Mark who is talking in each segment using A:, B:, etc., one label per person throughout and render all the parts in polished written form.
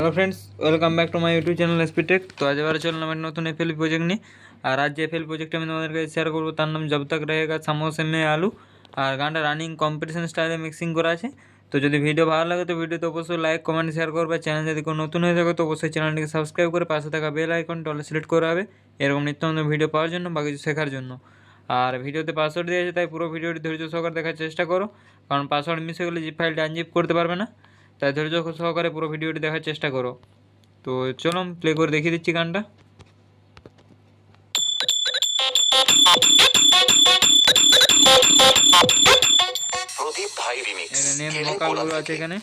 A: Hello friends, welcome back to my YouTube channel SP tech. तो आज बार चलना मैं नतून एफएल प्रोजेक्ट नहीं और आज एफएल प्रोजेक्ट में तुम्हारे शेयर करब तार नाम जब तक रहेगा समोसे में आलू और गाना रानिंग कम्पिटिशन स्टाइले मिक्सिंग करा है। तो जो वीडियो भालो लागे तो वीडियो तो अवश्य लाइक कमेंट शेयर करबे। चैनल यदि कोनो नतून हो तो अवश्य चैनल सबसक्राइब करे पाशे थाका बेल आइकनटा अल सिलेक्ट करा होबे एरकम नित्य नतुन भिडियो पाওয়ার জন্য বা কিছু শেখার জন্য। আর ভিডিওতে পাসওয়ার্ড দেওয়া আছে তাই পুরো ভিডিওটি ধৈর্য সহকারে দেখার চেষ্টা করো, কারণ পাসওয়ার্ড মিস হয়ে গেলে জিপ ফাইলটা আনজিপ করতে পারবে না। তাই ধৈর্য সহকারে পুরো ভিডিওটি দেখার চেষ্টা করো। তো চলো প্লে করে দেখিয়ে দিচ্ছি গানটা।
B: প্রদীপ ভাই রিমিক্স
A: নেম ভোকালগুলো আছে এখানে।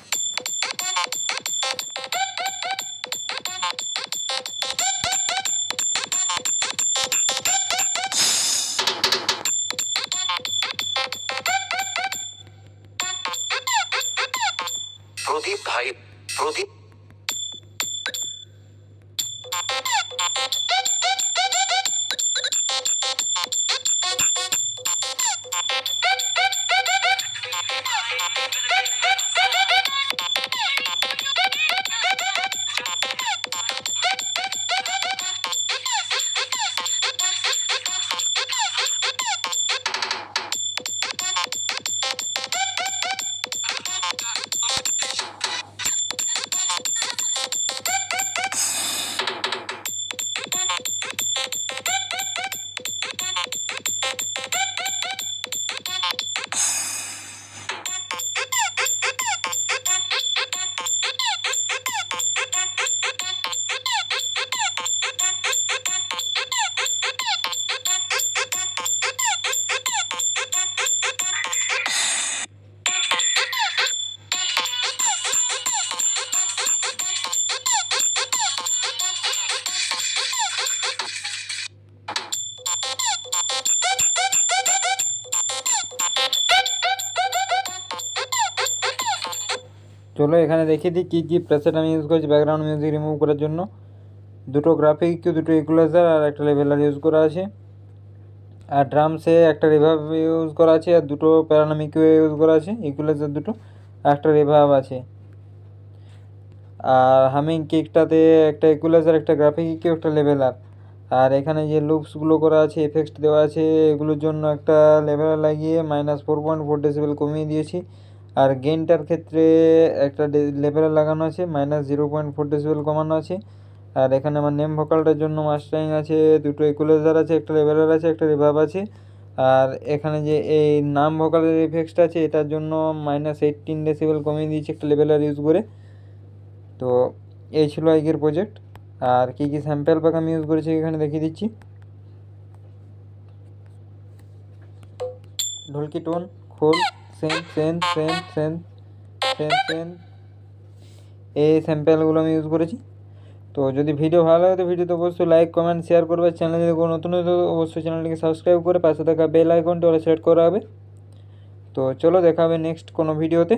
B: প্রদীপ ভাই প্রদীপ
A: চলো এখানে দেখিয়ে দিই কী প্রেসেট আমি ইউজ করেছি ব্যাকগ্রাউন্ড মিউজিক রিমুভ করার জন্য। দুটো গ্রাফিক ইকিউ, দুটো ইকুয়ালাইজার আর একটা লেভেলার ইউজ করা আছে। আর ড্রামসে একটা রিভার্ব ইউজ করা আছে আর দুটো প্যারানাম ইকিউ ইউজ করা আছে, ইকুয়ালাইজার দুটো আর একটা রিভার্ব আছে। আর হামিং কিকটাতে একটা ইকুয়ালাইজার, একটা গ্রাফিক ইকিউ, একটা লেভেলার। আর এখানে যে লুপসগুলো করা আছে, এফেক্ট দেওয়া আছে, এগুলোর জন্য একটা লেভেলার লাগিয়ে -4.4 ডেসিবেল কমিয়ে দিয়েছি। আর গেইনটার ক্ষেত্রে একটা লেভেলার লাগানো আছে, -0.4 ডেসিবেল কমানো আছে। আর এখানে আমার নেম ভোকালটার জন্য মাস্টারিং আছে, দুটো ইকুয়ালাইজার আছে, একটা লেভেলার আছে, একটা রিভার্ব আছে। আর এখানে যে এই নাম ভোকালের ইফেক্টটা আছে এটার জন্য -18 ডেসিবেল কমিয়ে দিয়েছি একটা লেভেলার ইউজ করে। তো এই ছিল আজকের প্রজেক্ট। আর কী কী স্যাম্পেল প্যাক আমি ইউজ করেছি এখানে দেখিয়ে দিচ্ছি। ঢোলকি টোন, খোল, সেন সেন সেন সেন সেন সেন এই স্যাম্পেলগুলো আমি ইউজ করেছি। তো যদি ভিডিও ভালো লাগে তো ভিডিওতে অবশ্যই লাইক কমেন্ট শেয়ার করবে। চ্যানেলে যদি কোনো নতুন হয় তো অবশ্যই চ্যানেলটিকে সাবস্ক্রাইব করে পাশে থাকা বেল আইকনটি অল সেট করা হবে। তো চলো দেখা হবে নেক্সট কোনো ভিডিওতে।